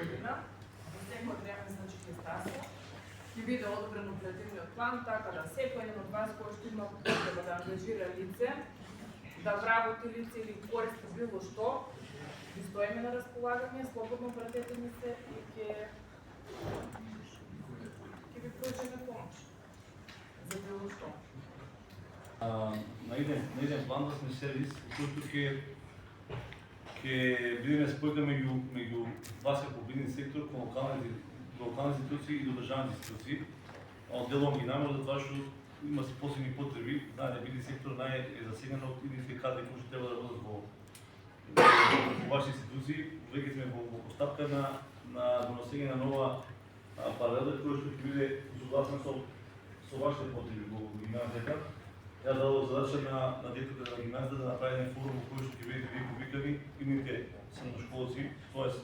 година. За секој време, значи, ќе стаса. Ќе биде одобрен оперативниот план, така да секој еден од вас кој што има потреба да ангажира лице, да вработи лице или користи било што, ви стоиме на располагање, слободно обратете ни се и ќе ви пруžиме помош за било што. На еден план да сме сервис, којто ќе бидеме спојка меѓу вас како бизнес сектор, кон локални институции и до државни институции. Делом ги намер за тоа што има посебни потреби, знаете, бизнес сектор е засегнат од идните кадри кои што треба да бидат во ваши институции. Веќе сме во постапка на донесење на нова паралела која што ќе биде согласна со вашите потреби во гимназијата. Јас дадов задача на директорот на гимназијата да направи еден форум во кој што ќе бидете вие повикани идните средношколци, тоест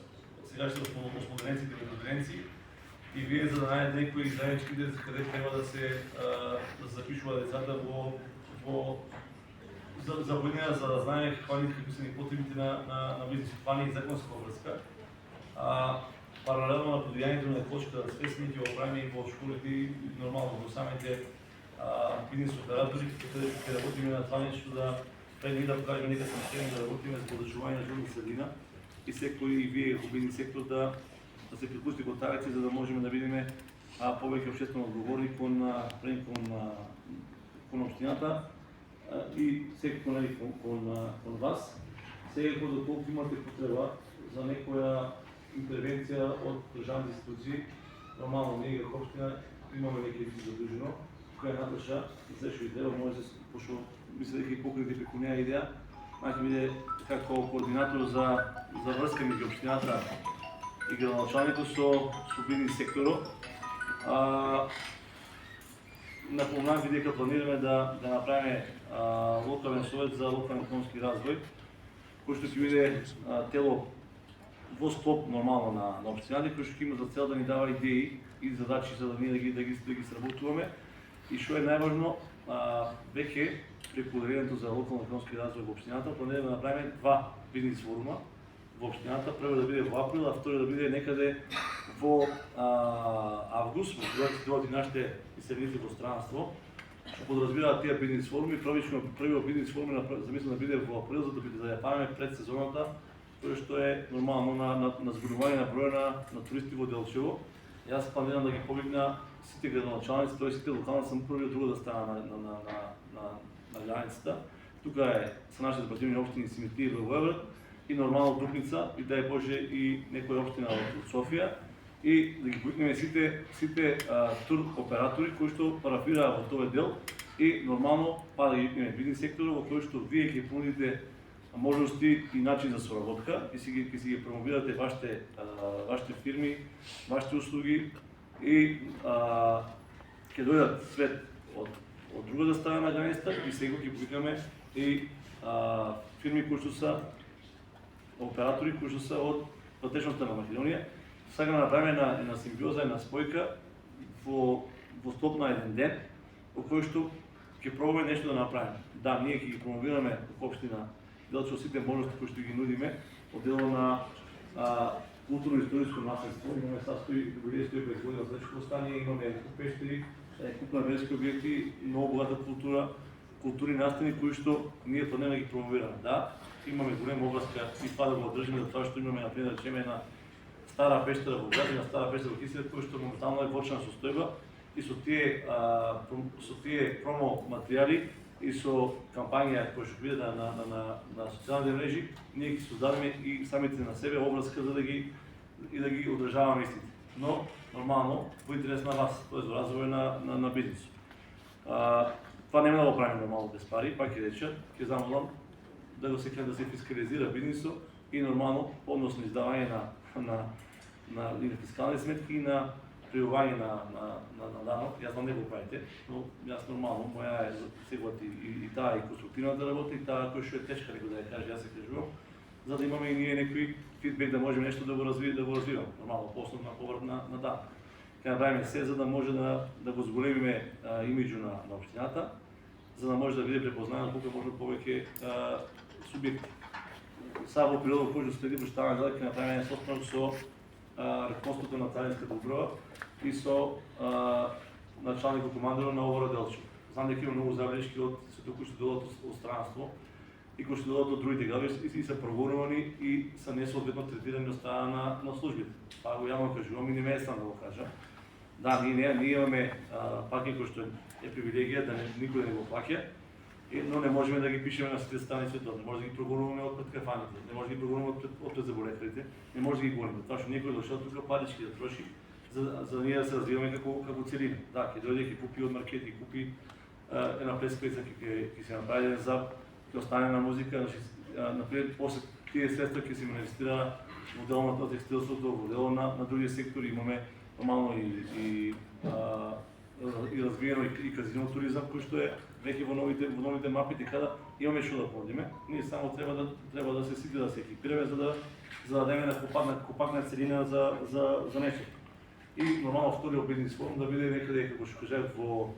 сегашните осмоденците и деветоденци, и вие за да најдете некои заеднички идеи каде треба да се запишува децата за година, за да знае какви се потребите на бизнес плани и законска врска. Паралелно на подвијањето на точка свесни ќе го правиме и во школите и нормално во самите бизнес оператори, каде ќе работиме на това нешто да пред да покажеме нека сме да работиме за одржување на животна средина и секој и вие во бизнес сектор да се припусти контакти за да можеме да бидеме повеќе општествено одговорни кон општината и секој кон вас. Секако доколку имате потреба за некоја интервенција од државни институции, нормално ние како општина имаме некој лице задружено, која Наташа зашо идеја може да се пошо мислам дека и покрити преку неа идеја, ќе биде како координатор за врска меѓу општината и градоначалникот со бизнес секторот. Напомнам ви дека планираме да направиме локален совет за локален економски развој, кој што ќе биде тело во склоп нормално на општината, кој што ќе има за цел да ни дава идеи и задачи за да ние да ги сработуваме. И што е најважно, веќе преку одделението за локално економски развој во општината планираме да направиме 2 бизнес форума во општината, прво да биде во април, а второ да биде некаде во август, во кога ќе дојдат нашите изселеници во странство, што подразбираат тие бизнес форуми. Првиот бизнес форум замислено да биде во април, за да ја правиме пред сезоната, кој што е нормално на зборување на број на туристи во Делчево. Јас планирам да ги повикна сите градоначалници, тоест сите локални самоуправи од друга да стана на границата. Тука се нашите збативни општини Симитли и Благоевград и нормално Дупница и дај Боже и некоја општина од Софија и да ги повикнеме сите тур оператори кои што парафираат во тој дел и нормално да ги викнеме бизнес секторот во кој што вие ќе понудите можности и начин за соработка и ќе си ги промовирате вашите фирми, вашите услуги и ќе дојдат свет од другата страна на границата и сега ќе повикаме и фирми кои што се оператори кои што се од вътрешноста на Македонија. Сега направиме една симбиоза, една спојка во склоп на еден ден во кој што ќе пробаме нешто да направиме. Да, ние ќе ги промовираме како општина Делчево сите можности кои што ги нудиме од дело на културно-историско наследство. Имаме састои 150 година зречко стание, имаме пештери, купна верски објекти, многу богата културни настани кои што ние планираме да ги промовираме. Да, имаме голема обврска и това да го одржиме за тоа што имаме, например, да речеме една стара пештера во Град, една стара пештера во Киселев, кој што моментално е во очна состојба и со тие промо материјали и со кампања која што биде на социјалните мрежи, ние ќе создадеме и самите на себе обврска за да ги одржаваме истите. Но нормално во интерес на вас, тоа е за развој на бизнис. Това нема да го правиме нормално без пари, пак ќе рече, ќе замолам да се фискализира бизнисот и нормално односно издавање на фискални сметки и на пријавување на данок. Јас знам не го правите, но јас нормално, моја е сегуват и таа и конструктивната работа и таа кој што е тешка, да ја кажа, јас се кажувам, за да имаме и ние некој фидбек да можеме нешто да го развиваме, нормално, основна поврат на данок. Ќе направиме се за да може да го зголемиме имиџу на општината, за да може да биде препознано колку може повеќе субјекти. Само во периодот кој што следи почитавање дела ќе направиме состанок со ръководството на Царинската управа и со началникот командирот на Овора Делчо. Знам дека има многу забелешки од сето кои што доаѓаат од странство и кои што доаѓаат од другите гради и се проверувани и се несоодветно третирани од страна на службите. Па го јавно кажувам и не ме е срам да го кажа. Да, ние имаме паки кој што е привилегија да никој не го плаќа, но не можеме да ги пишеме на сите страни светот, не може да ги прогонуваме од пред кафаните, не може да ги прогонуваме од пред заболекарите, не може да ги гоним, тоа што некој дошол тука парички да троши за ние да се развиваме како целина. Да, ќе дојде, ќе купи од маркет, ќе купи една прескрица, ќе се направи за ќе остане на музика, напред после тие средства ќе се инвестира во делот на текстилството, во делот на други сектори, имаме нормално и развиено и казино туризам кој што е веќе во новите мапи, така да имаме што да понудиме. Ние само треба да се сите да се екипираме за да дадеме на компактна целина за нешто. И нормално вториот бизнис форум да биде некаде како што кажав во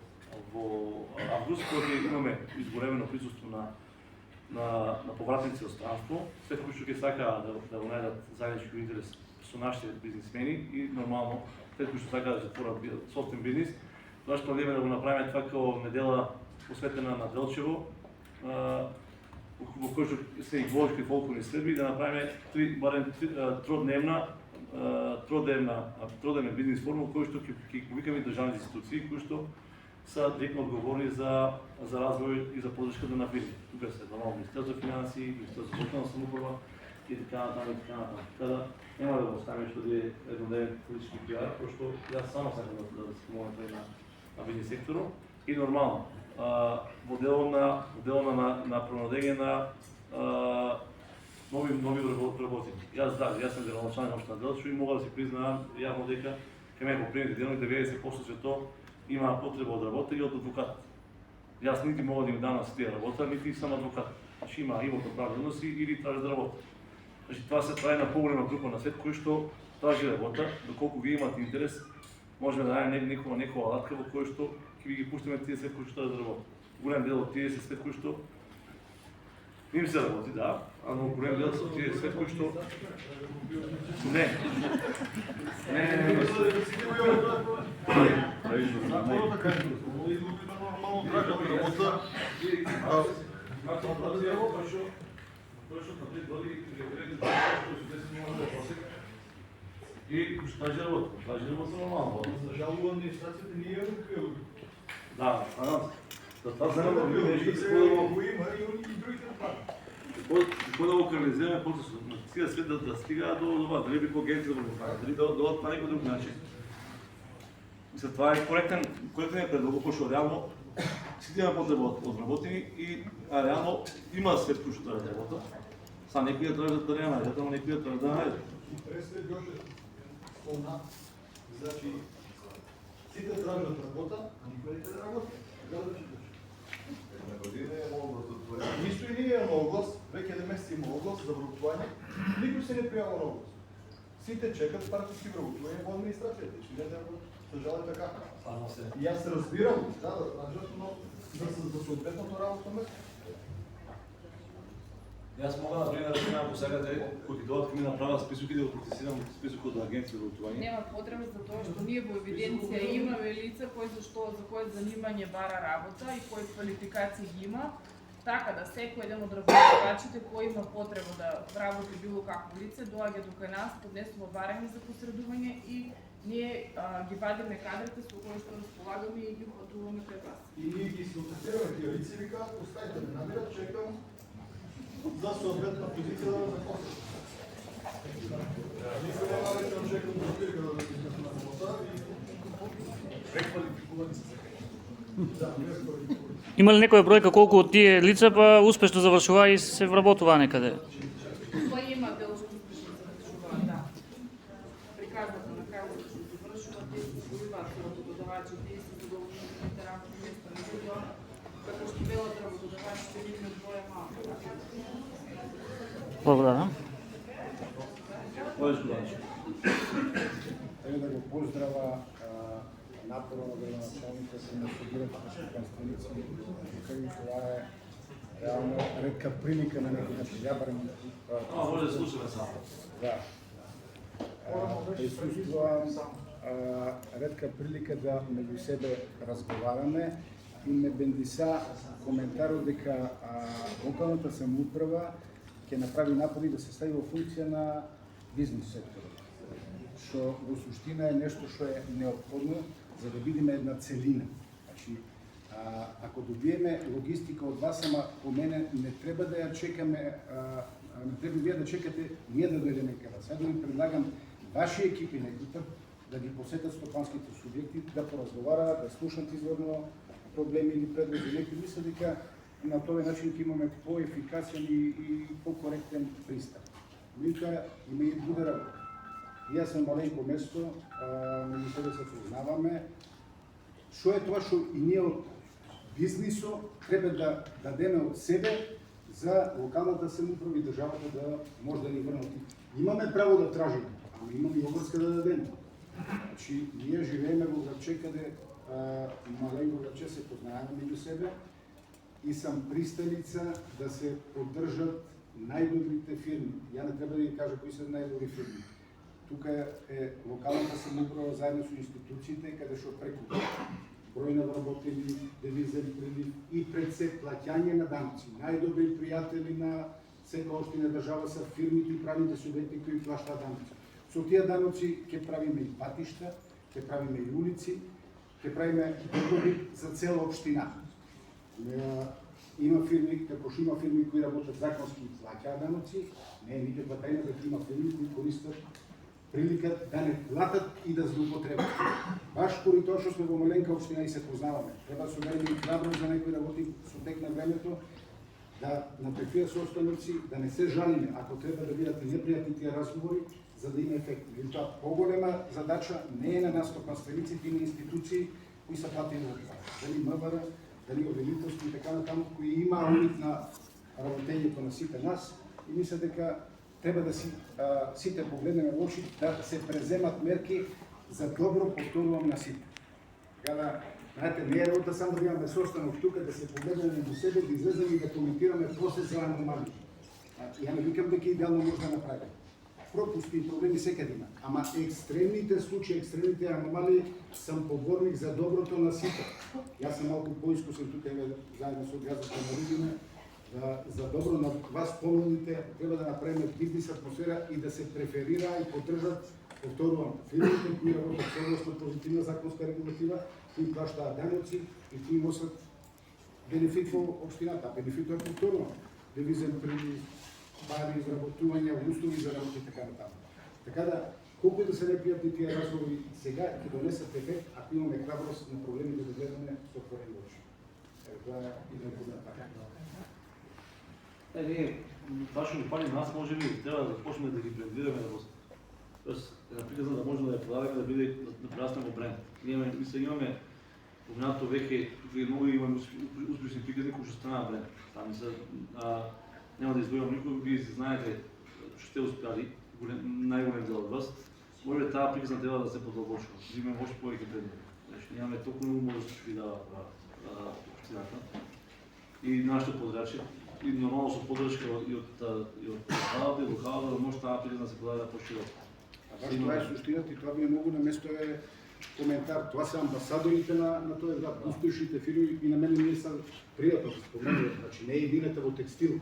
август, кога имаме изголемено присуство на повратници од странство, след кои што ќе сакаа да го најдат заеднички интерес со нашите бизнисмени и нормално след кои што сакаа да затворат собствен бизнис, тоа што планираме да го направиме това како недела посветена на Делчево, во кој што се и гвоздки фолклорни следби, да направиме тродневен бизнис форум, кој што ќе повикаме државни институции, кои што са директно одговорни за развој и за поддршката на бизнис. Тука се нормално Министерство за финансии, Министерство за локална самоуправа и така натаму. Така да нема да го оставиме што да е еднодневен политички пиар, пошто јас само сакам да се помогнам на бизнис секторот и нормално во делот на пронудење на нови работници. Јас сум градоначалник на општина Делчево и мога да си признаам јавно дека кај мене во предните денови 90% свето има потреба од работа и од адвокат. Јас нити мога да им дам на сите работа, нити сам адвокат. Значи има правни односи или тражи да работа. Значи това се прави на поголема група на свет кој што тражи работа, доколку вие имате интерес, можеме да најдеме некоја алатка во кој што ќе ви ги пуштиме тие свет кои што тражи да работат. Голем дел од тие се свет кои што им се работи, да, а но голем дел со тие свет кои што не. И тражи работа нормално. За жалба администрацијата не е рукава. Да, това знаме да видим нещо, го има и другите плани. Какво да го канализираме процесот? На ција свет да стига до това, дали би по агенција да го прави, дали да дадат по некој друг начин. Мисля, това е коректен предлог, пошто реално сите има потреба од работени и реално има свет кој што треба да работа. Са некој да треба да нема најдат, ама некој да треба да најдат. Интересно Ѓорче спомна, значи сите тражат работа, а никој не треба да работи. На година е оглас отворен. Ништо и ние имаме оглас, веќе 1 месец има оглас за вработување, никој се не пријава на оглас. Сите чекат партиски вработување во администрацијата, и не треба да жали така. И јас се разбирам, да тражат, но за соодветното работно место. Јас мога да речем ако сакате, кои ќе дојдат ќе ми направат список и да го процесирам списокот на агенција за вработување. Нема потреба за тоа што ние во евиденција имаме лица за кои занимање бара работа и кои квалификации ги има, така да секој еден од работодавачите кој има потреба да работи било какво лице, доаѓа до кај нас, поднесува барање за посредување и ние ги вадиме кадрите со кои што располагаме и ги упатуваме кај вас. И ние ги контактираме тие лица и викаат, оставите ме намерат, чекам за соодветна позиција да запослам. Никој нема веќе да чекам да спирка да на работа и преквалификувани се закај. Има ли некоја бројка колку од тие лица па успешно завршува и се вработува некаде? Па има дел што успешно завршува, да. Приказната на крајот што завршува, тие се збориваат со работодавачи, тие се задоволуваат работни места, меѓутоа како што велат работодавачите, нивниот број е малку. Благодарам. Треба да го поздрава напорот на градоначалникот да се студират конституција, така и това е реално ретка прилика на некој начин. Ја барем може да слушаме само. Да. Присуствувам ретка прилика да меѓу себе разговараме и ме бендиса коментарот дека локалната самоуправа ќе направи напори да се стави во функција на бизнис секторот, што во суштина е нешто што е неопходно за да бидеме една целина. Значи, ако добиеме логистика од вас, ама по мене не треба да ја чекаме, не треба вие да чекате ние да дојдеме кај вас. Сега да ви предлагам ваши екипи некој пат да ги посетат стопанските субјекти, да поразговараат, да слушнат изводно проблеми или предлози. Некои мисля дека на тој начин ќе имаме поефикасен и покоректен пристап. Меѓутоа има и друга работа. Јас сум маленко место, меѓу себе се познаваме. Што е тоа што и ние од бизнисо треба да дадеме од себе за локалната самоуправа и државата да може да ни врнат. Имаме право да тражиме, ама имаме и обврска да дадеме. Значи, ние живееме во градче каде маленко градче се познаеме меѓу себе и сам присталица да се поддржат најдобрите фирми. Ја не треба да ви кажа кои се најдобри фирми. Тука е локалната самоуправа заедно со институциите, каде што преку број на вработени, девизен прилив и пред се плаќање на данъци. Најдобри пријатели на секоја општина држава се фирмите и правните субјекти кои плаќаат данъци. Со тие данъци ќе правиме и патишта, ќе правиме и улици, ќе правиме добробит за цела општина. Има фирми, како што има фирми кои работат законски и плаќаат данъци, не е никаква тајна дека има фирми кои користат прилика да не платат и да злоупотребат. Баш поради тоа што сме во маленка општина и се познаваме. Треба да собереме и храброст за некој работи со тек на времето, да на таквија состојници, да не се жалиме, ако треба да бидат непријатни тие разговори, за да има ефект. Тоа поголема задача не е на нас стопанствениците и на институции кои се платени за това. Дали МВР, дали обвинителство и така натаму, кои има умит на работењето на сите нас и мисля дека треба да сите погледнеме во очи, да се преземат мерки за добро повторувам на сите. Така да, знаете, не е работа само да имаме состанок тука, да се погледнеме во себе, да излеземе и да коментираме после за аномалии. Ја не викам дека идеално може да направиме. Пропусти и проблеми секаде има. Ама екстремните случаи, екстремните аномалии сам поборник за доброто на сите. Јас сум малку поискусен тука заедно со газата на Рудине. За добро на вас помладите треба да направиме бизнис атмосфера и да се преферира и поддржат, повторувам, фирмите кои работат согласно позитивна законска регулатива, кои плаќаат данъци и кои носат бенефит во општината. Бенефитот е повторувам. Девизен прилив, пари, изработување, услови за работа и така натаму. Така да, колку и да се непријатни тие разговори сега ќе донесат ефект ако имаме храброст на проблемите да гледаме со отворени очи. Тоа е идеја коментар. Ние, баш ни пали нас, може би треба да почнеме да ги брендираме на приказна да можеме да ја продадеме да биде да прераснеме во бренд. Ние имаме поминато веќе тука многу имаме успешни приказни кои што станаа бренд. Таа се нема да издвојувам никој, вие знаете што сте успеали, најголем дел од вас. Може таа приказна треба да се подолбочува. Имаме още повеќе предмети. Значи немаме толку многу можности да општината и нашите подрачи. И нормално со поддршка и од държавата и локалната, да може таа приказна да се продаде пошироко. Баш тоа е суштината и тоа би многу на место е коментар. Тоа се амбасадорите на тој град, успешните фирми и на мене ми е пријатно да споменувам. Значи не е едината во текстил.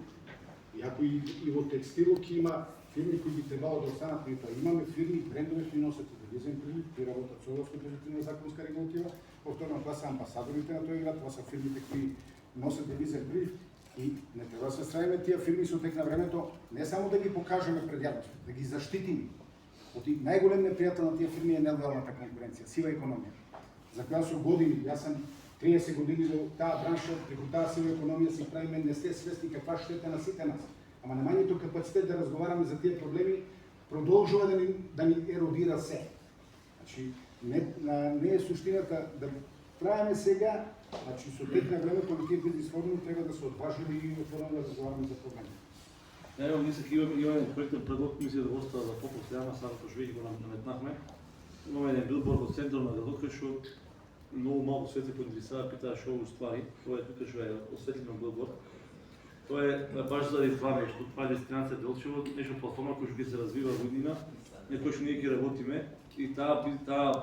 Иако и во текстилот има фирми кои би требало да останат при тоа. Имаме фирми, брендови кои носат девизен прилив, кои работат согласно позитивна законска регулатива. Повторно, тоа се амбасадорите на тој град, тоа се фирмите кои носат девизен прилив. И не треба да се стравиме тие фирми со тек на времето, не само да ги покажеме пред јавноста, да ги заштитиме. Оти најголем непријател на тие фирми е нелојалната конкуренција, сива економија. За која со години, јас сум 30 години во таа бранша, преку таа сива економија си правиме, не сте свесни каква штета на сите нас. Ама немањето капацитет да разговараме за тие проблеми продолжува да ни еродира се. Значи, не е суштината да правиме сега. Значи, со тек на времето на тие бизнес форми треба да се одважиме и отворено да разговараме за проблеми. Ево, мислех имаме проектен предлог, мисля да остава за по-постојано, сега што веќе го наметнахме. Имаме еден билборд во центар на градот, кој што многу малку свет се поинтересува, питаа што го ствари. Тоа е тука што е осветлен билборд. Тоа е баш заради това нешто, това е дестинација Делчево, нешто платформа која ќе се развива во иднина, на кој што ние ќе работиме и таа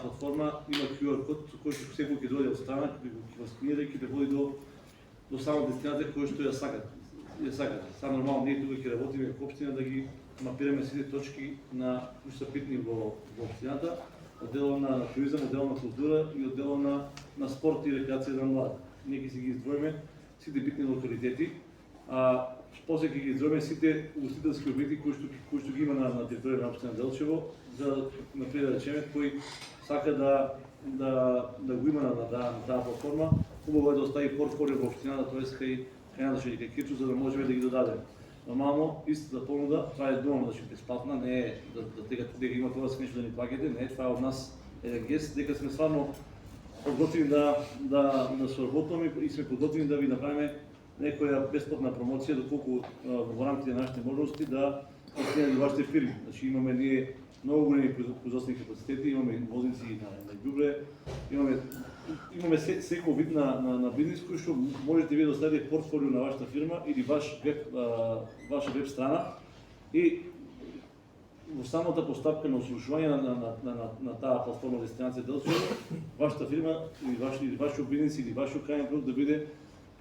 платформа има QR код со кој што секој ќе дојде од страна, ќе го сканира и ќе те води до самата дестинација која што ја сакате. Сам нормално ние тука ќе работиме како општина да ги мапираме сите точки на кои се битни во општината, од делот на туризам, од делот на култура и од делот на спорт и рекреација на млади. Ние ќе си ги издвоиме сите битни локалитети, а после ќе ги издвоиме сите угостителски објекти кои што ги има на територија на општина Делчево, за например да речеме кој сака да го има на таа платформа, хубаво е да остави портфолио во општината, тоест кај Јанаши и кај Кирчо, за да можеме да ги додадеме. Нормално, истата понуда, това е думам да ќе бесплатна, не е дека има тоа нешто да ни плаќате, не, това е од нас еден гест, дека сме стварно подготвени да соработиме и сме подготвени да ви направиме некоја бесплатна промоција, доколку во рамките на нашите можности да постигнеме вашите фирми. Значи имаме ние многу големи производствени капацитети, имаме возници на ѓубре, имаме секој вид на бизнис кој што можете вие да оставите портфолио на вашата фирма или ваша веб страна и во самата постапка на услушување на таа платформа дестинација Делчево, вашата фирма или вашиот бизнис или вашиот крајен продукт да биде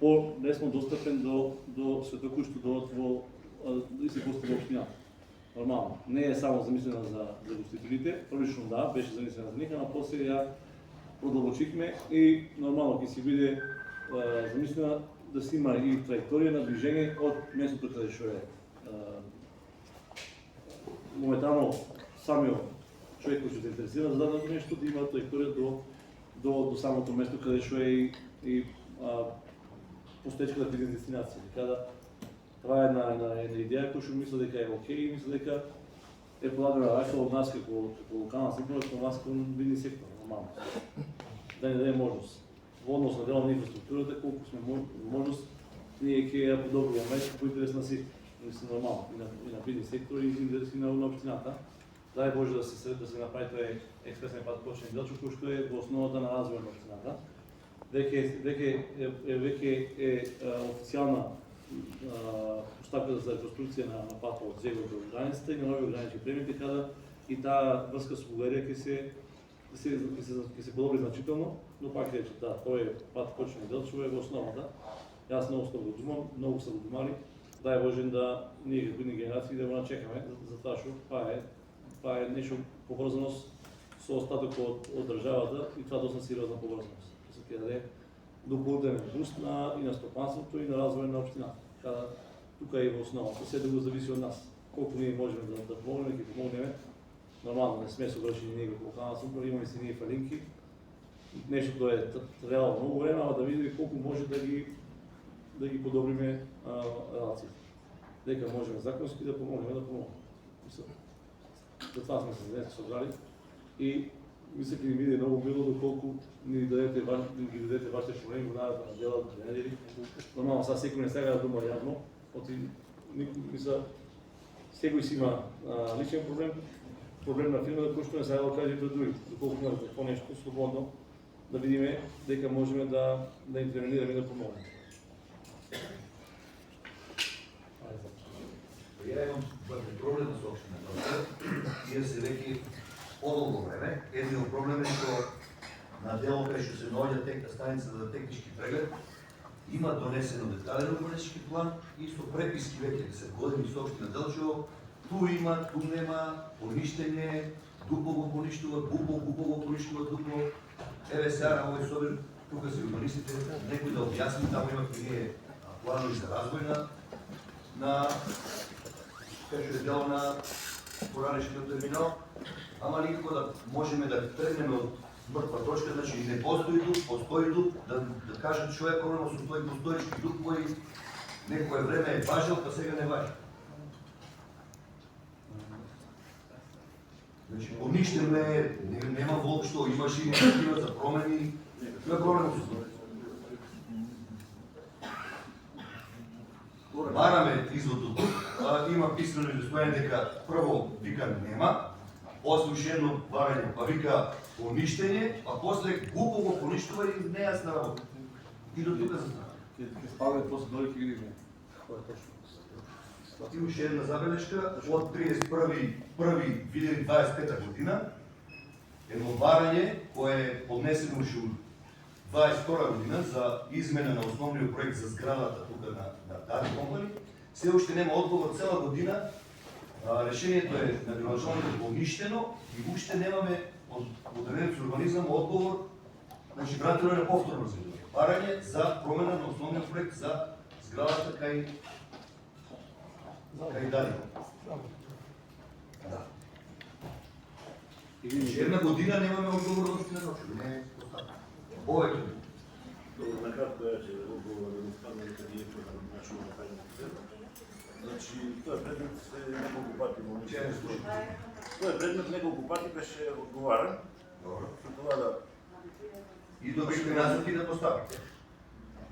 по-лесно достапен до сето кој што доаѓаат и се гости во општината. Нормално, не е само замислена за гостителите, првично да, беше замислена за нека, но после ја продолбочихме и нормално ќе си биде замислена да си има и траекторија на движење од местото каде што е моментално самиот човек кој што се интересира за дадено нешто да има траекторија до самото место каде што е и постоечката бизнес дестинација. Така това е една идеја која што мисля дека е окей и мисля дека е подадена рака од нас како локална самоуправа, како нас како бизнес сектор, нормално. Да ни даде можност. Во однос на делот на инфраструктурата, колку сме можност, ние ќе ја подобриваме по интерес на сите. Мислам нормално и на бизнес сектор и на општината. Дај Боже да се направи тој експресен пат почне Делчев, кој што е во основата на развојот на општината. Веќе е официјална постапка за реконструкција на патот од Зегор до границата и на нови гранични премини, така и таа врска со Бугарија ќе се подобри значително, но пак рече, да, тој пат почне Делчево е во основата. Јас многу го думам, многу се го думали, дај Боже да ние како идни генерации да го начекаме, затоа што тоа е нешто поврзаност со остатокот од државата и тоа доста сериозна поврзаност. Се ќе даде дополнителен буст и на стопанството и на развој на општината. Тука е во основата, се да го зависи од нас. Колку ние можеме да помогнеме, ќе помогнеме. Нормално не сме совршени ние како локална самоуправа, имаме си ние фалинки. Нештото е требало многу време, ама да видиме колку може да ги подобриме релациите. Дека можеме законски да помогнеме, да помогнеме. Затоа сме се денес собрали и мисля ќе ни биде многу мило доколку ги дадете вашите проблеми во наредба на делот, на недели. Нормално, сега секој не сега да дума јавно, мисля, секој си има личен проблем на фирма, кој што не сега да каже пред други, доколку имате по нешто слободно, да видиме дека можеме да интервенираме и да помогнеме. Ја имам проблем со општината. Ние се веќе подолго време. Едниот проблем е што на делот кај што се наоѓа станица за технички преглед, има донесено детален урбанистички план и со преписки веќе се години со општина Делчево, ту има, ту нема, поништење, дупло го поништува, гупово поништува дупло. Еве сега на овој собир, тука се урбанистите, некој да објасни, таму имаме ние планови за развој на кај дел на поранешниот терминал, ама никако да можеме да тргнеме од мртва точка, значи не постои дуп, да кажат човек проблема со тој постоечки дуп кој некое време е важел, па сега не важи. Значи поништеме, нема воопшто, имаше инициатива за промени, какви е проблемот со тоа? Бараме изводот, има писмено изостојање дека прво вика нема, после уште едно барање, па вика поништење, а после глупово поништува и нејасна работа. И до тука за това. Ќе спаваме после дори ќе видиме кој е точно. И уште една забелешка, од 31.1.2025 година, едно барање кое е поднесено уште од 22 година за измена на основниот проект за зградата тука на тази компани, се уште нема одговор цела година. Решението е на градоначалникот поништено и уште немаме од одреден за урбанизам одговор, значи вратено на повторно развитие. Барање за промена на основниот проект за зградата кај Дали. Да. Една година немаме одговор од општина Зочево. Не е постапено. Повеќе. Добро, накратко е, че одговор да стане дека директор на начинот на тајната. Значи, тоа е предмет неколку пати во Тоа е предмет неколку пати беше одговаран. Добро. Со тоа да И добивме насоки да постапите.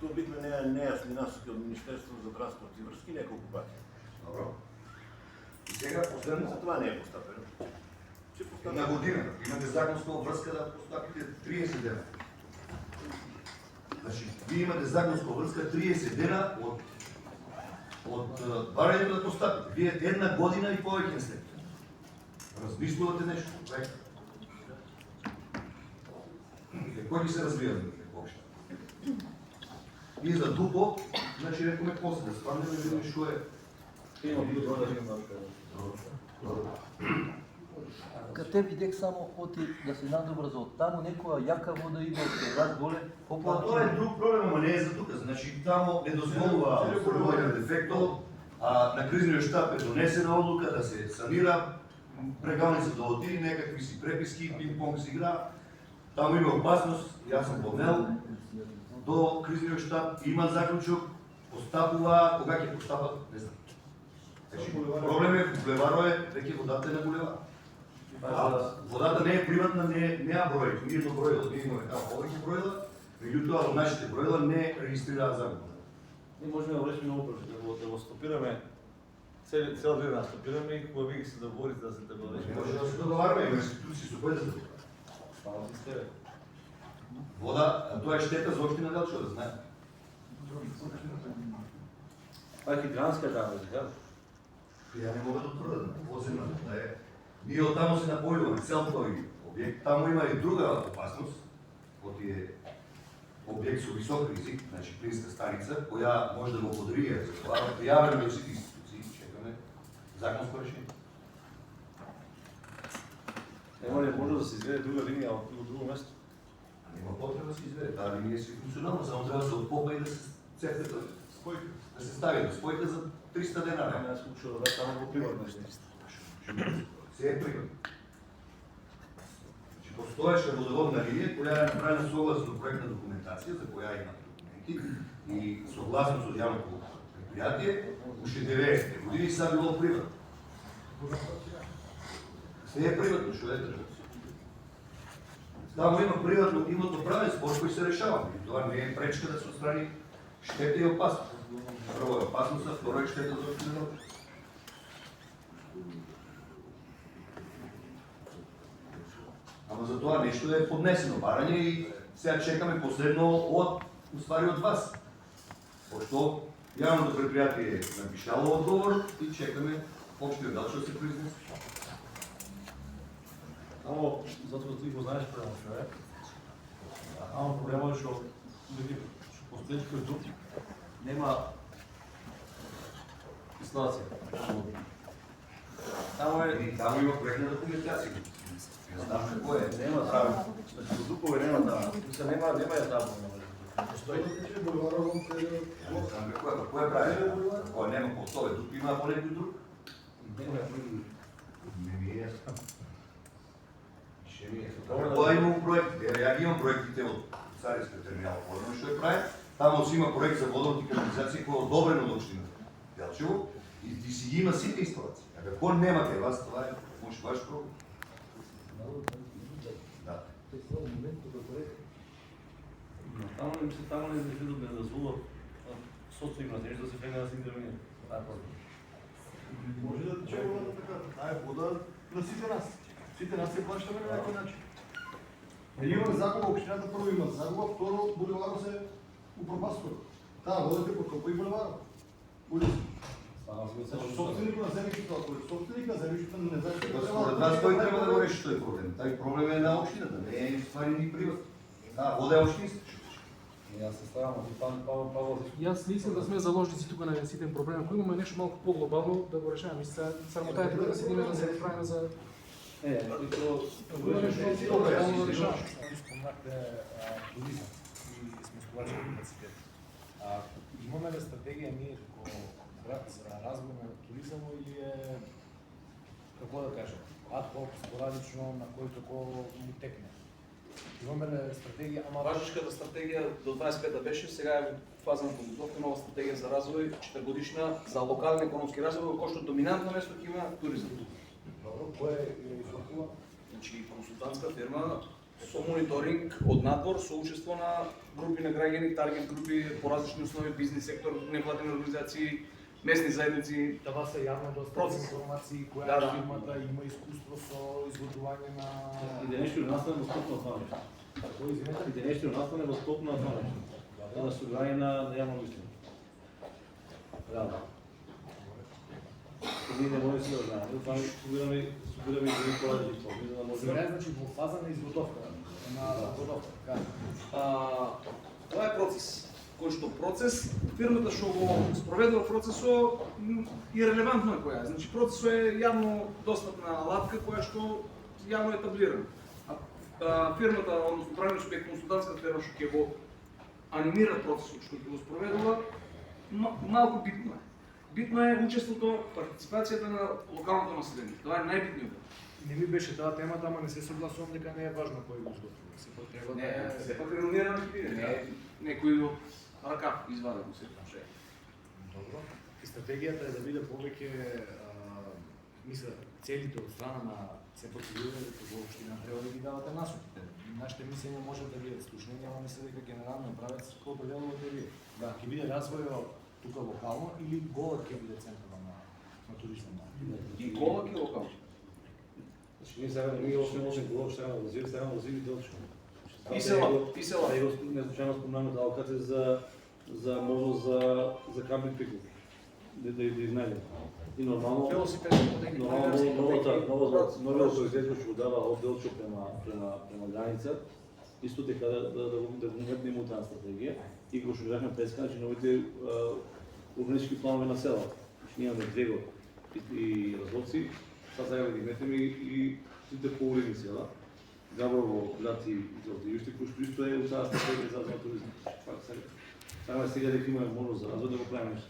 добивме нејасни насоки од Министерството за транспорт и врски неколку пати. Добро. И сега последно За тоа не е постапено. на година имате законска обврска да постапите 30 дена. Значи, вие имате законска обврска 30 дена од барањето да постапите. Вие една година и повеќе не сте. Размислувате нешто, проект. Кој ќе се развија воопшто? И за дупо, значи рекоме после да спаднеме да видиме што е. Кате видех само оти да се надобрзо од таму некоја јака вода има од град доле Па тоа е друг проблем, ама не е за тука. Значи таму не дозволува оформување на дефектот, а на кризниот штаб е донесена одлука да се санира прегалницата да оти, некакви си преписки, пинг-понг си игра. Таму има опасност, јас сум поднел до кризниот штаб, има заклучок, постапува, кога ќе постапат, не знам. Значи, проблем е, булеваро е, веќе водата е на булевар. Водата не е приватна, неа бројки, ние едно бројло, ние имаме таму повеќе бројла, меѓутоа од нашите бројла не регистрираат загуба. Ние можеме да решиме много прашање, да го стопираме, цел време да стопираме и кога вие се договорите да се да го решиме. Може да се договараме, има институции со кои да се договараме. Стално си сте. Вода, тоа е штета за општина Делчево, да знае. Па хидранска таа, да. Ја не мога да тврдам, поземната е. Ние од таму се напојуваме, цел тој објект. Таму има и друга опасност, од тие објект со висок ризик, значи плинска станица, која може да го подрие, затоа пријавено до сите институции, чекаме законско решение. Нема ли може да се изведе друга линија од друго место? Нема потреба да се изведе, таа линија си функционална, само треба да се откопа и да се цепне спојка. Да се стави до спојка за 300 дена. Нема да случува да бе таму во приватно. Се е пример. Значи, постоеше водоводна линија, која е направена согласно проектна документација, за која има документи, и согласно со јавното предпријатие, уште 90-те години са било приватно. Се е приватно, што е држава. Таму има приватно имотно правен спор кој се решава. И тоа не е пречка да се отстрани штета и опасност. Прво е опасност, а второ е штета за општина. Ама за тоа нешто е поднесено барање и сега чекаме последно од вас. Пошто јавното предпријатие е напишало одговор и чекаме општиот Делчево да се произнесе. Само затоа ти го знаеш према што е. Ама проблемот е што постоечкиот дуп нема инсталација. Таму има проектна документација. Не знам како е. Нема таа. Значи дупове нема таа. Мисля нема ја таа. Постои че булеварот Не знам како е правилно. Кој нема постове, тук има по некој друг. Не ми е јасно. Ше ми е јасно. Тоа имам проекти, ја ги имам проектите од Царевска терминал, позна што е прави. Таму си има проект за водовод и канализација кој е одобрен од општина Делчево и си ги има сите инсталации. А како нема кај вас, тоа е може ваш проблем. Да. Таму не дозволува собствено нешто да се фене да се интервенира. може да тече вода така. Таа е вода на сите нас. Сите нас се плащаме на некој начин. Или имаме загуба, општината прво има загуба, второ булеварот се упропастува. Таа вода ќе подкопа и булеварот. Улица. Собственикот на земјиштето, ако е собственик на земјиштето, не знае што Според нас тој треба да го реши тој проблем. Тај проблем е на општината, не е ствари ни приватно. Да, вода е општинска. Јас се ставам од Павло. Јас мислам да сме заложници тука на сите проблеми. Ако имаме нешто малку поглобално да го решаваме, срамота е тука да седиме да се правиме за Спомнахте туризам и сместувачен капацитет. Имаме ли стратегија ние како град за развој на туризмот или е, како да кажем, адхок, спорадично, на кој како му текне? Имаме ли стратегија, ама Важешката стратегија до 25-та беше, сега е во фаза на подготовка нова стратегија за развој, 4-годишна за локален економски развој, кој што доминантно место ќе има туризам. добро, кој е изворкува? Значи консултантска фирма со мониторинг од надвор, со учество на групи на граѓани, таргет групи по различни основи, бизнес сектор, невладени организации, местни заедници. Това се јавно достапни информации, која Да, да. фирмата има искуство со изготвување на... И да нешто настане достапно тоа нешто. Кој извинете? И да нешто настане достапно тоа нешто. Да да се граѓа на јавно мислење. Реално. Ние не можеме да знаеме, тоа собираме и порадни форми, за да можеме... Сега, значи, во фаза на изготовка, на подготовка. Тоа е процес. Кој што процес, фирмата што го спроведува процесот и релевантно е која е. Значи процесот е јавно достапна алатка која што јавно е етаблирана. Фирмата, односно правен субјект, консултантската фирма што ќе го анимира процесот што ќе го спроведува, малку битно е. Битно е учеството, партиципацијата на локалното население. Тоа е најбитниот. Не ми беше таа темата, ама не се согласувам дека не е важно кој го изготвува. Сепак треба да Не, сепак реномирано ќе биде. Не некој од ръка извадено се може. Добро. И стратегијата е да биде повеќе, мисля, целите од страна на сепак луѓето во општина треба да ги давате насоките. Нашите мислења може да бидат слушнени, ама мисля дека генерално правец како определувате вие. Да, ќе биде развојот тука локално или Голак ќе биде центарот на туризмот? И Голак и локално. Значи ние сега ние още можем Голак, сега на Лозиви, сега на Лозиви Делчко. И села, и села. Не случайно спомнаме да алкате за можност за кампинг пикник. Да изнајдем. И нормално новиот производител што го дава од Делчо према граница, исто така да го уметнеме таа стратегија и го шуѓахме преска, значи новите урбанистички планови на села. Значи ние имаме Дрего и Разлоци, сега да ги метеме и сите поурини села. Габрово, Блати и Златојуште, кој што исто е таа стратегија за туризм. Сакаме сега дека имаме можност за развој да го правиме нешто.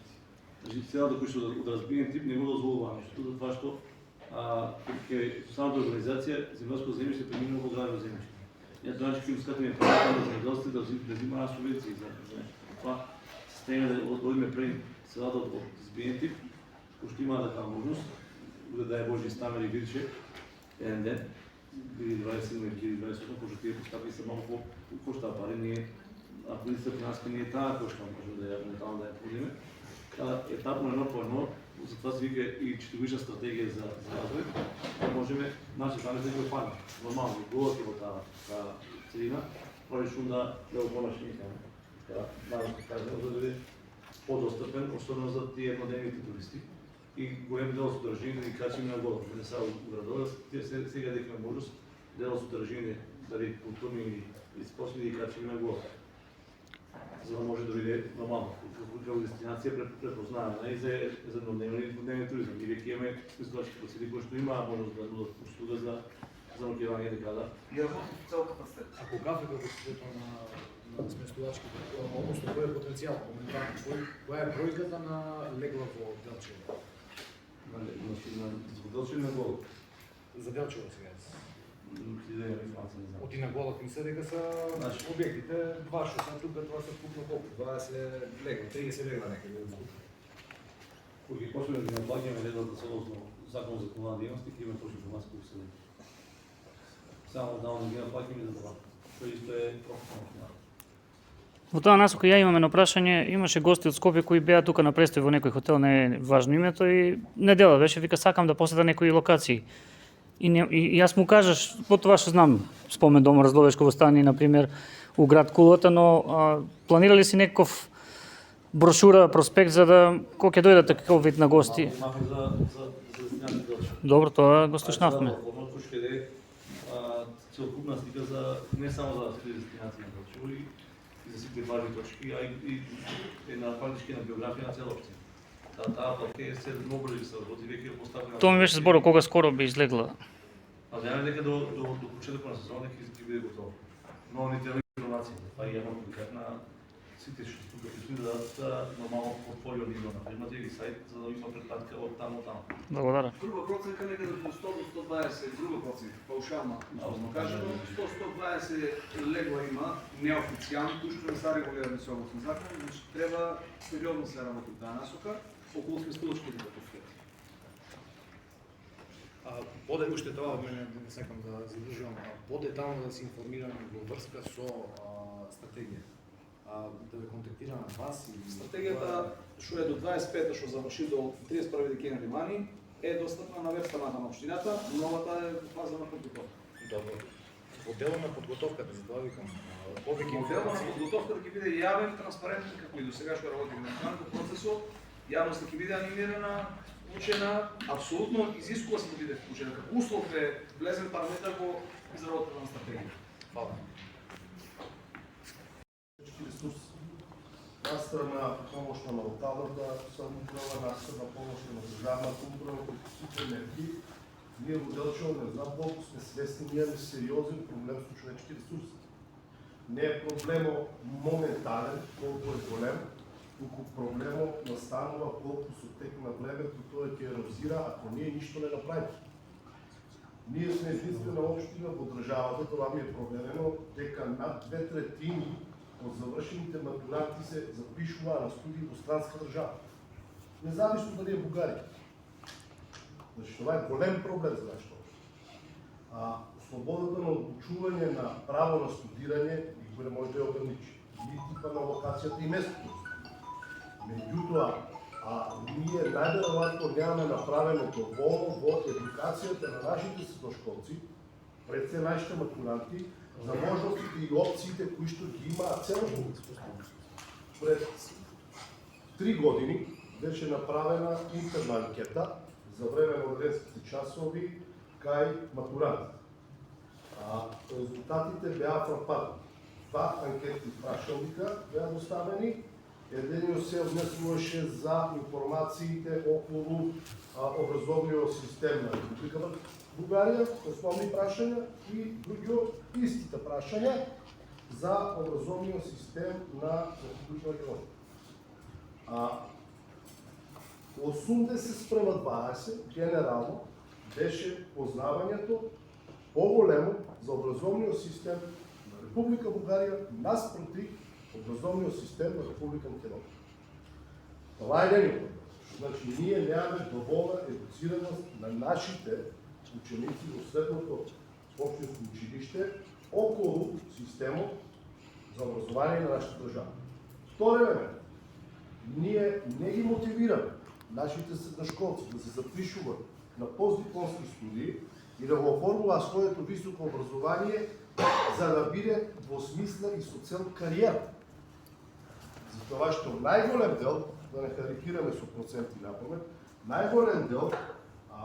Значи селата кои што од разбиен тип не го дозволува нешто, затоа што ќе самата организација земјоделско земјиште преминува во градно земјиште. Ја тоа ќе искатиме правата на земјоделците да взимаат субвенции за тоа се стене да одиме пред селата од разбиен тип, кои што имаат такава можност, да е Божи Стамер и Вирче еден ден. 2027 или 2028, пошто тие постапки се малку коштаа пари, ние, ако не се финанска, ние таа кошта може да ја моментално да ја подиме. Етапно едно по едно, затоа се вика и 4-годишна стратегија за развој, да можеме нашите граници да го фанат. Нормално, Голак во таа целина, пролично да го понашиме. Така, да биде подостапен, особено за тие еднодневните туристи. И голем дел од содржините да ги качиме на Голак, не са у градове, тие сега дека имаме можност, дел од содржините, дали културни или спортни, да ги качиме на Голак. За да може да биде нормално, како дестинација препознавана и за еднодневен туризам. И веќе имаме смислувачки посети кои што имаа можност да дадат услуга за ноќевање дека да. И работи цел капацитет. А кога е капацитетот на сместувачките, односно кој е потенцијал, која е бројката на легла во Делчево? За Делчево на Голак. За Делчево сега. Оти на Голак мисля дека се објектите, два што се тука, тоа се вкупно колку? 20 легла, 30 легла некаде. Кога ги почнеме да ги наплаќаме леглата согласно закон за комунална дејност, ќе имаме точно информација колку се легла. Само да ги наплаќаме за това. Тоа исто е професионално. Во таа насока ја имам едно прашање, имаше гости од Скопје кои беа тука на престој во некој хотел, не е важно името, и недела беше, вика сакам да посетам некои локации. И јас му кажаш, по тоа што знам, спомен дома Разловешково стани, например, у град Кулата, но планирали си некој брошура, проспект за да кога ќе дојдат таков вид на гости. Имаме за дестинација Делчево. Добро, тоа го слушнавме. Форматот што е целокупна слика за не само за сите дестинации на Делчево и за сите важни точки, а и на фактички на биографија на цела општина. Таа патка се многу брзо се работи, веќе е поставена. Тоа ми беше зборот кога скоро би излегла. А знаеме дека до почетокот на сезоната ќе биде готово. Но не треба информации, па и едно конкретна сите што тука ќе дадат нормално портфолио ниво на фирмата или сайт за да има претпратка од таму. Благодарам. Друга проценка некаде по 100 до 120, друга проценка, паушална. Но кажемо 100-120 легла има неофицијално, кои што не са регулирани со областен закон, значи треба сериозно се работи таа насока околу сместилачките капацитети. Уште тоа мене не сакам да задржувам, подетално да се информираме во врска со стратегија. Да ве контактираме вас и Стратегијата што е до 25-та што заврши до 31 декември мани е достапна на веб страната на општината, новата е во фаза на подготовка. добро. Во делот на подготовката, за тоа викам, повеќе Моделот на информации. подготовката ќе биде јавен, транспарентен, како и до сега што работиме на националниот процесот. Јавноста ќе биде анимирана, вклучена, апсолутно изискува се да биде вклучена. Како услов е влезен параметар во изработката на стратегија. Фала. Ресурс. Настрана помошна на локалната самоуправа, настрана помошна на државната управа, кои сите мерки. Ние во Делчево не знам колку сме свесни, ние имаме сериозен проблем со човечки ресурси. Не е проблемо моментален, колку е голем, туку проблемо настанува колку со тек на времето тоа ќе ерозира ако ние ништо не направиме. Ние сме единствена општина во државата, тоа ми е проверено, дека над 2/3 од завршените матуранти се запишуваа на студии во странска држава. Независно дали е Бугарија. Значи, това е голем проблем за нашата општина. Слободата на одлучување на право на студирање никој не може да ја ограничи. И типа на локацијата и местото. Меѓутоа, ние најверојатно немаме направено доволно во едукацијата на нашите средношколци, пред се нашите матуранти, за можностите и опциите кои што ги имаат целосно. Пред 3 години беше направена интерна анкета за време на одреденските часови кај матурантите. Резултатите беа фрапантни. 2 анкетни прашалника беа доставени. Едениот се однесуваше за информациите околу образовниот систем на Република Бугарија, основни прашања, и другиот истите прашања за образовниот систем на Република Македонија. 80:20 генерално беше познавањето поголемо за образовниот систем на Република Бугарија наспроти образовниот систем на Република Македонија. Това е едниот проблем. Значи, ние нямаме доволна едуцираност на нашите ученици во средното општинско училиште околу системот за образование на нашата држава. Втори елемент, ние не ги мотивираме нашите средношколци да се запишуват на постдипломски студии и да го оформуваат своето високо образование за да биде двосмислена и со цел кариера. Затова што најголем дел, да не карикираме со проценти напомет, најголем дел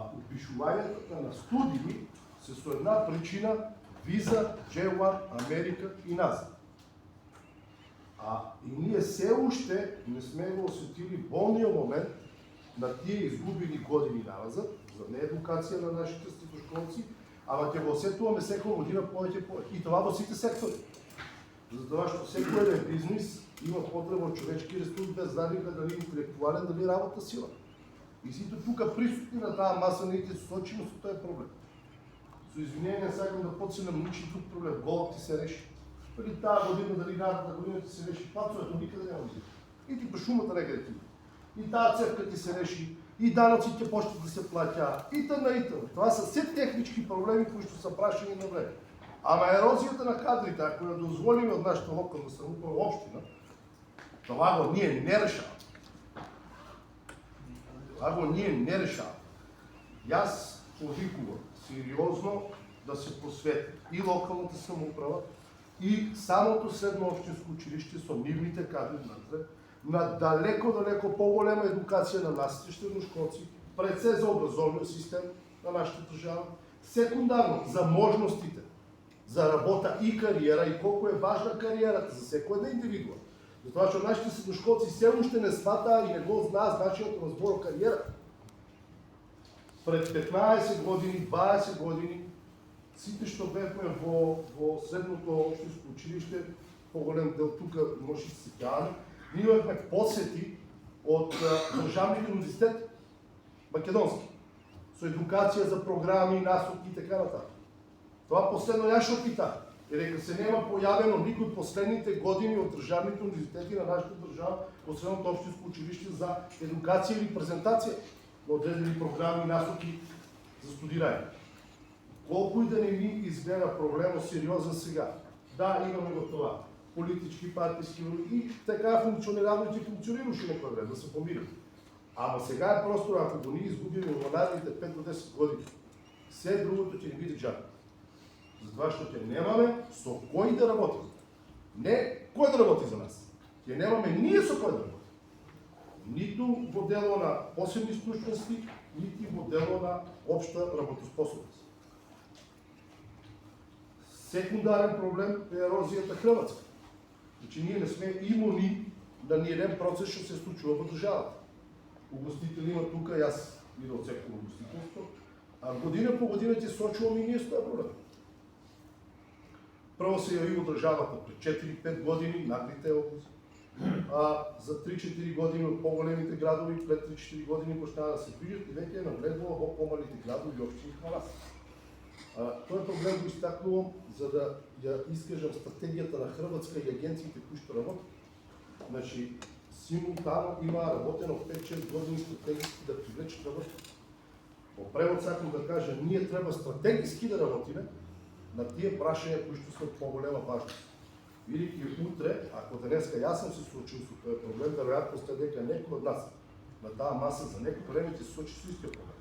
упишувањето на студии се со една причина виза, J1, Америка и назад. И ние се уште не сме го осетили болниот момент на тие изгубени години назад за неедукација на нашите средношколци, ама ќе го осетуваме секоја година повеќе. И това во сите сектори. Затоа што секој еден бизнис има потреба од човечки ресурс, без разлика дали интелектуален, дали работна сила. И сите тука присутни на таа маса не ќе сочиме со тој проблем. Со извинение сакам да подсилам ничи друг проблем. Голод ти се реши. Дали таа година, дали наредната година ти се реши, пацовето никаде няма да. И ти по шумата некаде ти. И таа цевка ти се реши, и данъците почнат да се платя, и т.н. Това са се технички проблеми, кои што са прашени на време. Ама ерозијата на кадрите, ако ја дозволиме од нашата локална самоуправа општина, това го ние не решаваме. Това го ние не решаваме. Јас повикувам сериозно да се посвети и локалната самоуправа, и самото средно општинско училиште со нивните кадри внатре, на далеко по-голема едукација на нашите средношколци, пред се за образовниот систем на нашата држава, секундарно за можностите за работа и кариера и колку е важна кариерата за секој една индивидуа. Затоа што нашите средношколци се уште не сватаа и не го знаат значењето на зборот кариера. Пред 15 години, 20 години, сите што бевме во средното општинско училиште, поголем дел тука може да се сеќаваме, ние имавме посети од државните универзитети, македонски, со едукација за програми, насоки и така натаму. Това последно ја што пита, и река се нема појавено никој од последните години од државните универзитети на нашата држава, од средното општинско училиште за едукација или презентација на одредени програми, насоки за студирање. Колку и да не ни изгледа проблемот сериозен сега, да, имаме го това, политички, партиски и така функционирано и функционираше некој време, да се помирим. Ама сега е простор, ако го ние изгубиме во наредните 5 до 10 години, се другото ќе ни биде џабе. Затоа што ќе немаме со кој да работи. Не кој да работи за нас. Ќе немаме ние со кој да работи. Ниту во дело на посебни stručности, нити во дело на општа работоспособност. Секундарен проблем е ерозијата Хрватска. Значи ние не сме имуни на ниеден процес што се случува во државата. Угостители има тука, јас идам од сектор угостителство, а година по година ќе сочуваме и ние с този проблем. Прво се јавило државата пред 4-5 години, нагрите област, а за 3-4 години од поголемите градови, пред 3-4 години почнаа да се движат и веќе е нагледувало во помалите градови и општини на нас. Тој проблем го истакнувам за да ја искажам стратегијата на Хрватска и агенциите кои што работат. Значи, симултано има работено 5-6 години стратегиски да привлечат работи. По превод сакам да кажа, ние треба стратегиски да работиме на тие прашања кои што се од поголема важност. Видики утре, ако денеска јас сум се случил со тој проблем, веројатно сте дека некој од нас на таа маса за некој време ќе се случи со истиот проблем.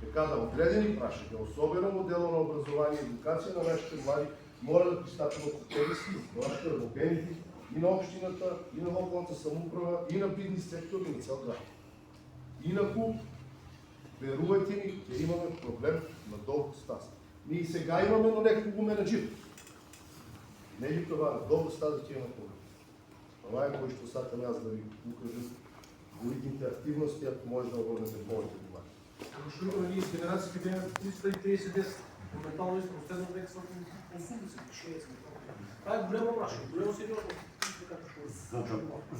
Дека да одредени прашања, особено моделот на образование и едукација на нашите млади, мора да пристапува стратегиски, нашите работеници и на општината, и на локалната самоуправа, и на бизнес сектор, и на цел град. Инаку, верувајте ми, ќе имаме проблем на долг стас. Ние сега имаме, но некој го менеджира. Не ли това, на долг стас да ќе имаме проблем. Това е кој што сакам јас да ви укажам големите активности, ако може да обърнете повече внимание. Што имаме ние с генерациите беа 330 моментално исто последно век са 80-60. Това е големо прашање, големо сериозно.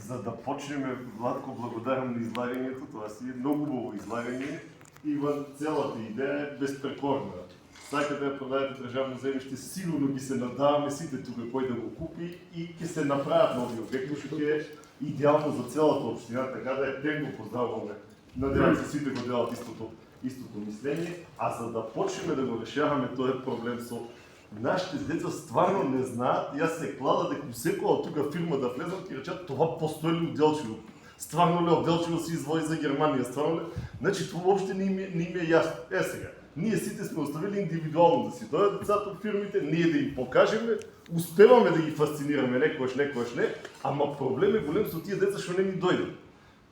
За да почнеме, Владко, благодарам на излагањето, тоа си е многу убаво излагање и целата идеја е безпрекорна. Сакате да продадете државно земјиште, сигурно ги се надаваме сите тука кој да го купи и ќе се направат нови обекти, што ќе е идеално за целата општина, така да е тен го поздравуваме. Надевам се сите го делат истото мислење, а за да почнеме да го решаваме тој проблем со нашите деца стварно не знаат, јас се клада дека секоја тука фирма да влезам ќе речат това постои ли од Делчево. Стварно ли од Делчево се извои за Германија, стварно ли? Значи това уопште не им е јасно. Сега, ние сите сме оставили индивидуално да си дојдат децата од фирмите, ние да им покажеме, успеваме да ги фасцинираме некојаш не, ама проблем е голем со тие деца што не ни дојдат.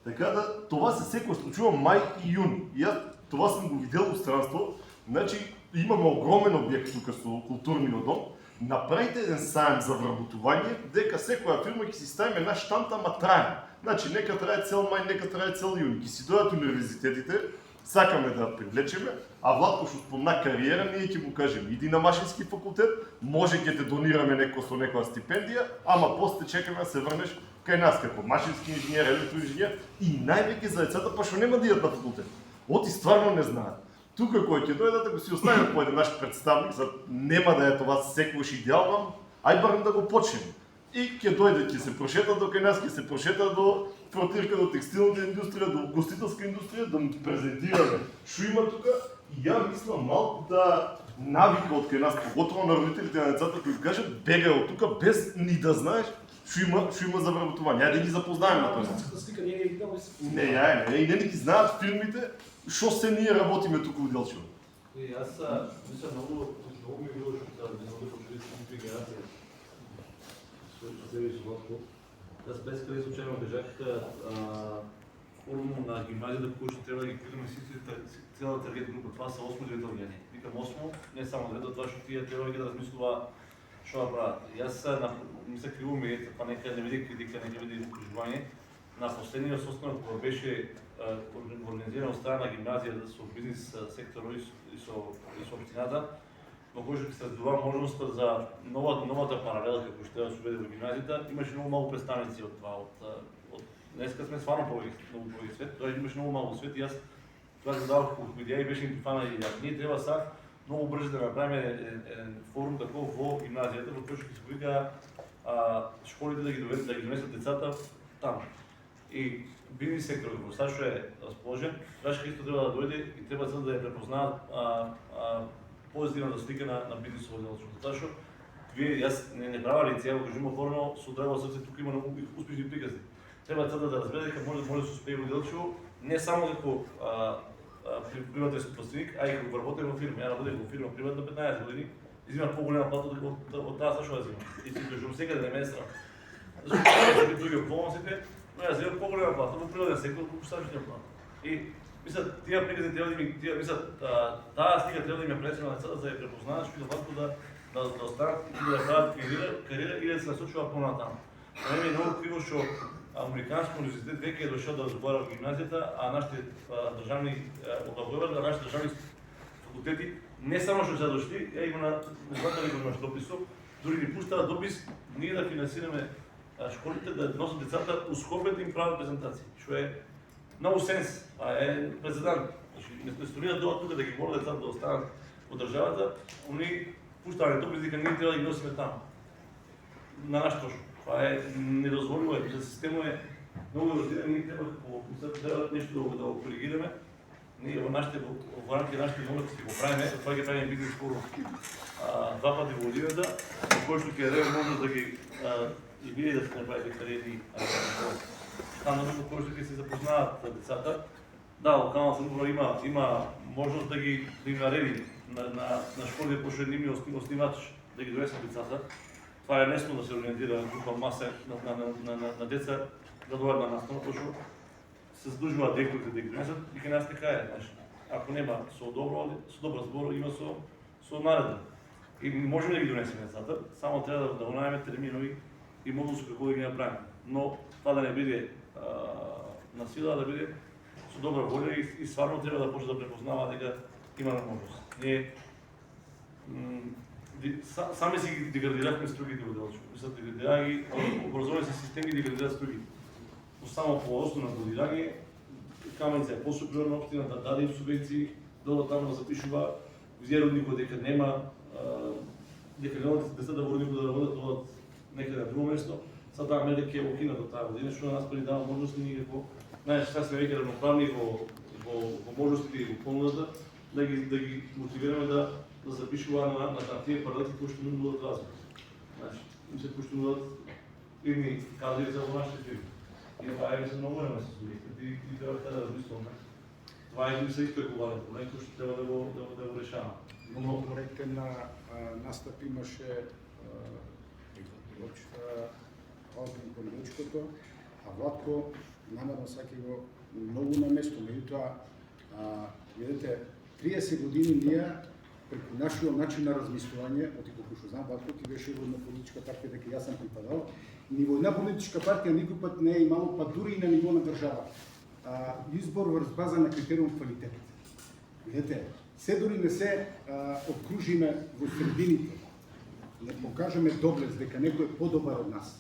Така да, това се секој случува мај и јуни. Јас това сум го видел во странство. Значи, имаме огромен објект тука со културниот дом. Направите еден сајм за вработување, дека секоја фирма ќе си ставиме една штанта, ама трајна. Значи, нека трае цел мај, нека трае цел јуни. Ќе си дојдат универзитетите, сакаме да привлечеме, а Владко што спомна кариера, ние ќе му кажеме, иди на машински факултет, може ќе те донираме со некоја стипендија, ама после чекаме да се врнеш кај нас како машински инженер, електроинженер и највеќе за децата па што нема да идат на факултет. Оти стварно не знаат. Тука кој ќе дојдат, ако си оставим по еден наш представник, за нема да е това секојаш идеално, ај барем да го почнеме. И ќе дојде, ќе се прошета до кај нас, ќе се прошета до фронтирка, до текстилната индустрија, до гостителска индустрија, да му презентираме што има тука. И ја мислам малку да навика од кај нас, поготово на родителите на децата, кои кажат бегај од тука без ни да знаеш што има за вработување. Ја да ги запознаеме на тоа. Не, и не ги знаат фирмите што се ние работиме тука во Делчево. Јас мислам многу ми било што да не може да почнете интеграција со себе со Владко. Јас прескали случајно кажах форуму на гимназијата кој што треба да ги крилиме целата таргет група. Това се 8-9 луѓе. Викам 8, не само 9, тоа што тие треба да размислува што да прават. Јас ми се кривувам, па нека не биде критика, нека биде укружување. На последниот состанок кој беше организиран од страна на гимназијата со бизнис секторот и со општината, во кој што се раздува можноста за новата паралелка која што се уведе во гимназијата, имаше многу малку представници од това. Днеска сме стварно многу повеќе свет, тоа имаше многу малку свет и јас тоа задавах како идеја и беше епифана идеја. Ние треба сега многу брзо да направиме еден форум таков во гимназијата, во кој што ќе се повика школите да ги донесат децата таму. И бизнис секторот во Сашо е расположен, Рашка исто треба да дојде и треба да ја препознаат позитивната слика на бизнисот во делото. Зашто јас не правя лицеја, го кажувам отворено, со драго срце тука има многу успешни приказни. Треба цата да разбере дека може да се успее во делото, не само како приватен собственик, а и како вработен во фирма. Ја работев во фирма приватна 15 години, изимам поголема плата од таа Сашо ја зимам. И се кажувам секаде не ме е срам. Зашто би други околностите, но јас зимам поголема плата во приватен сектор, колку Сашо плата. И мислам, тие приказни треба да ми, таа слика треба да им ја пренесува на децата за да ја препознаат што да останат и да прават кариера и да се насочуваат понатаму. На мене е многу криво што Американски универзитет веќе е дошол да разговара во гимназијата, а нашите државни нашите државни факултети не само што се дошли, ја има не знам дали го имаш дописов, дури ни пуштаат допис ние да финансираме школите да носат децата у Скопје да им прават презентации, што е no sense, е прецедент. Значи, не стои да дојдат тука да ги молат децата да останат во државата, они пуштаат допис дека ние треба да ги носиме таму. На наш трошок. Това е недозволиво, за системот е многу невротиран, ние треба нешто да го коригираме. Ние во рамките нашите можности го правиме, тоа ќе правиме бизнес форум 2 пати во годината, во кој што ќе даде можност да ги види да се направи кариерни станови во кој што ќе се запознаат децата. Да, локална самоуправа има можност да им нареди на школи кои што ними основач да ги донесат децата. Това е лесно да се организира група маса на деца да дојдат на настава, тоа што се задужуваат директорите да ги донесат и кај нас така е. Ако нема со добра збор, има со наредба. И можеме да ги донесеме децата, само треба да го најдеме терминови и модуси како да ги направиме. Но тоа да не биде на сила, да биде со добра волја и стварно треба да почне да препознава дека имаме можност. Ние сами си ги деградиравме стругите во делото. Мислат, деградирање образовни системи деградираат стругите. Но само по основно деградирање, Каменица е посуприорна општината, даде им субвенции, додат таму да запишува, визира од никој дека нема деца да во никој да работат од некаде на друго место. Сад таа мерка ќе го кинат од таа година, што на нас ни дава можности ние како сега сме веќе равноправни во можностите и во понудата, да ги мотивираме да запишува на тие паралелки кои што не будат развити. Значи, мислам кои што будат идни кадри за нашите фирми. И тоа е мислам многу време се студите и треба да размислуваме. Това е мислам исто главен проблем кој што треба да го решаваме. Много коректен настап имаше Озбин Конечкото, а Владко намерно саки го многу на место. Меѓутоа, видите, 30 години ние преку нашиот начин на размислување, оти колку што знам, Владко ти беше во една политичка партија дека јас сам припадал, ни во една политичка партија никој пат не е имало, па дури и на ниво на држава. Избор врз база на критериум квалитет. Видите, се дури не се обкружиме во средините, не покажеме доблест дека некој е подобар од нас.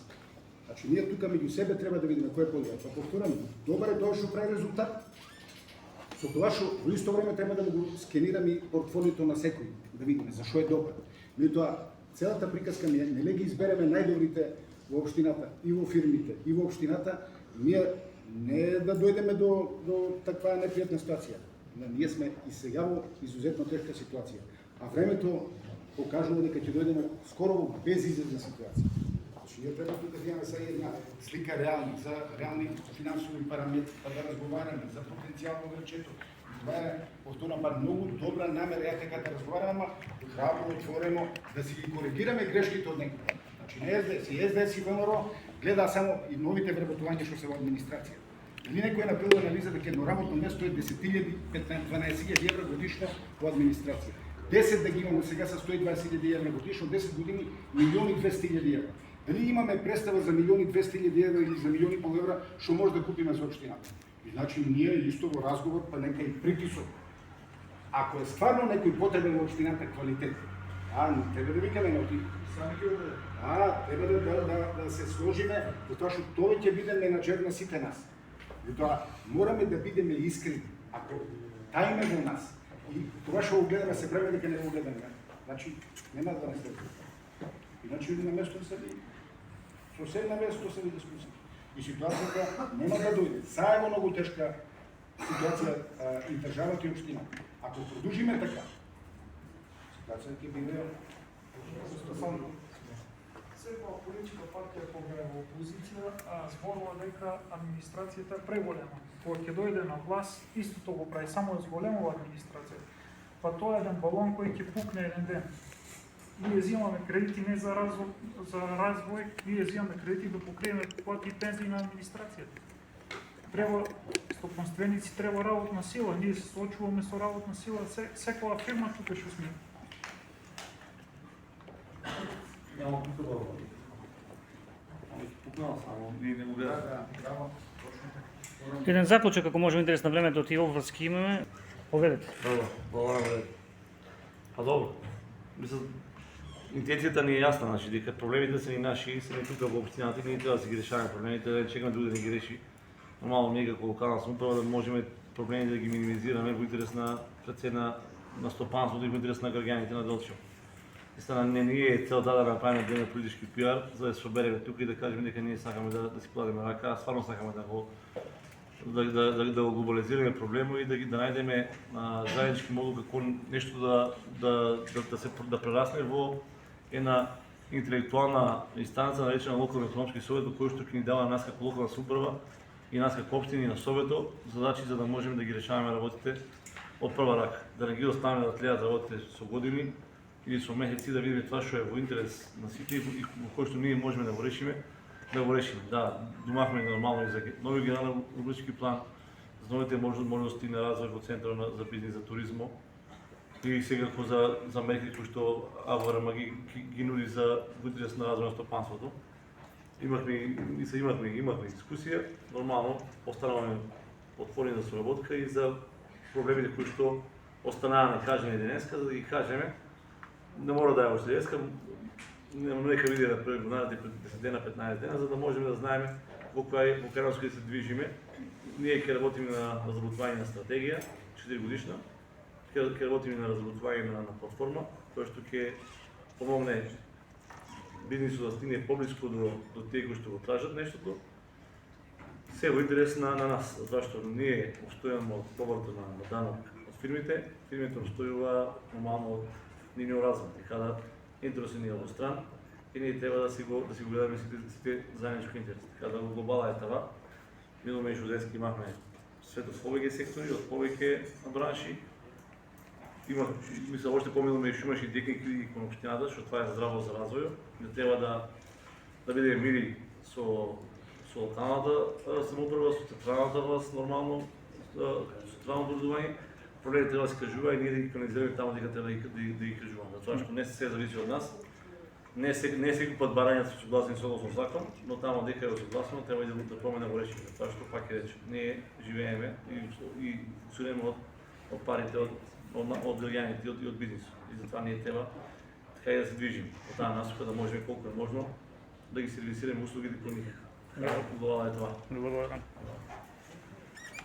Значи, ние тука меѓу себе треба да видиме кој е подобар. Па повторам, добар е тоа што прави резултат. Со тоа што во исто време треба да го скенираме и портфолиото на секој, да видиме зашо е добар. Меѓутоа, целата приказка не ги избереме најдобрите во општината и во фирмите и во општината, ние не да дојдеме до таква непријатна ситуација. Ние сме и сега во изузетно тешка ситуација, а времето покажува дека ќе дојдеме скоро во безизлезна ситуација. Значи, ние треба тука да имаме сега една слика реална, за реални финансови параметри, па да разговараме за потенцијално врачето. Това е, повторно, многу добра намера, ја така да разговараме, ама храбро, отворено, да си ги коригираме грешките од некој. Значи, не СДС и ВМРО гледа само и новите вработувања што се во администрација. Дали некој направил анализа дека едно работно место е 10.000, 12.000 евра годишно во администрација. 10 да ги имаме сега со 120.000 евра годишно, 10 години 1.200.000 евра. Дали имаме представа за 1.200.000 евра или за 1.500.000 евра што може да купиме за општината? И значи ние исто во разговор, па нека и притисок. Ако е стварно некој потребен во општината квалитет, не треба да викаме на оти. Треба да се сложиме, затоа што тој ќе биде менаџер на сите нас. Затоа мораме да бидеме искрени. Ако тајме во нас и тоа што го гледаме се прави дека не го гледаме, значи нема да не се. Иначе иде на место да се види. Сосед на место се види дискусија. И ситуацијата нема да дојде. Сега е во многу тешка ситуација и државата и општината. Ако продолжиме така, ситуацијата ќе биде катастрофална. Секоја политичка партија кога е во опозиција зборува дека администрацијата е преголема. Кога ќе дојде на власт, истото го прави, само зголемува администрацијата. Па тоа е еден балон кој ќе пукне еден ден. Ние взимаме кредити не за развој, ние взимаме кредити да покриеме плати и пензии на администрацијата. Треба стопанственици, треба работна сила, ние се соочуваме со работна сила, секоја фирма тука што сме. Няма пукнала. Пукнала само, ние не го гледаме. Еден заклучок, ако може интерес на времето, тие обврски имаме, поведете. Благодарам. Па добро. Мислам, интенцијата ни е јасна, значи дека проблемите се ни наши, се ни тука во општината и ние треба да си ги решаваме проблемите, да чекаме други да ни ги реши. Нормално ние како локална самоуправа да можеме проблемите да ги минимизираме во интерес на на стопанството и во интерес на граѓаните на Делчево. Истина не ни е целта да направиме еден политички пиар, за да се собереме тука и да кажеме дека ние сакаме да си кладеме рака, а стварно сакаме да го глобализираме проблемот и да најдеме заеднички модул како нешто да прерасне во една интелектуална инстанца наречена локален економски совет, кој што ќе ни дава нас како локална самоуправа и нас како општини и на советот задачи за да можеме да ги решаваме работите од прва рака, да не ги оставаме да тлеат работите со години или со месеци, да видиме тоа што е во интерес на сите и во кој што ние можеме да го решиме, да го решиме. Да, думавме нормално и за нови генерален урбанистички план, за новите можности на развој во центарот за бизнис, за туризмо и секако за мерки кои што АВРМ ги нуди за интерес на развој на стопанството. Имавме дискусија, нормално останавме отворени за соработка и за проблемите кои што останаа некажани денеска, за да ги кажеме. Не мора да е още денеска, нека види на први наредните 10 дена, 15 дена, за да можеме да знаеме во кој насока се движиме. Ние ќе работиме на разработување на стратегија, 4 годишна, ќе работиме на разработување на платформа, која што ќе помогне бизнисот да стигне поблиску до тие кои што го тражат нештото. Се во интерес на нас, затоа што ние обстојуваме од побарто на данок од фирмите обстојува нормално од нивниот развој, така да интересот ни е обостран и ние треба да си го гледаме сите заеднички интереси. Така да во глобала е това. Минуваме и Жуденски имавме свет од повеќе сектори, од повеќе бранши. Мисля, още поминуваме и шумашки техники кон општината, што това е здраво за развој. Не треба да бидеме мири со локалната самоуправа, со централната власт, нормално, со централно образување. Проблемите треба да се кажува и ние да ги канализираме таму дека треба да ги кажуваме. Затоа што не се зависи од нас. Не секој пат барањата се согласни со односно закон, но таму дека е согласено треба и да пробаме да го решиме. Затоа што пак ќе речем, ние живееме и функционираме од парите од граѓаните и од бизнисот. И затоа ние треба така и да се движиме во таа насока да можеме колку е можно да ги сервисираме услугите кон нив. Благодарам. Благодарам.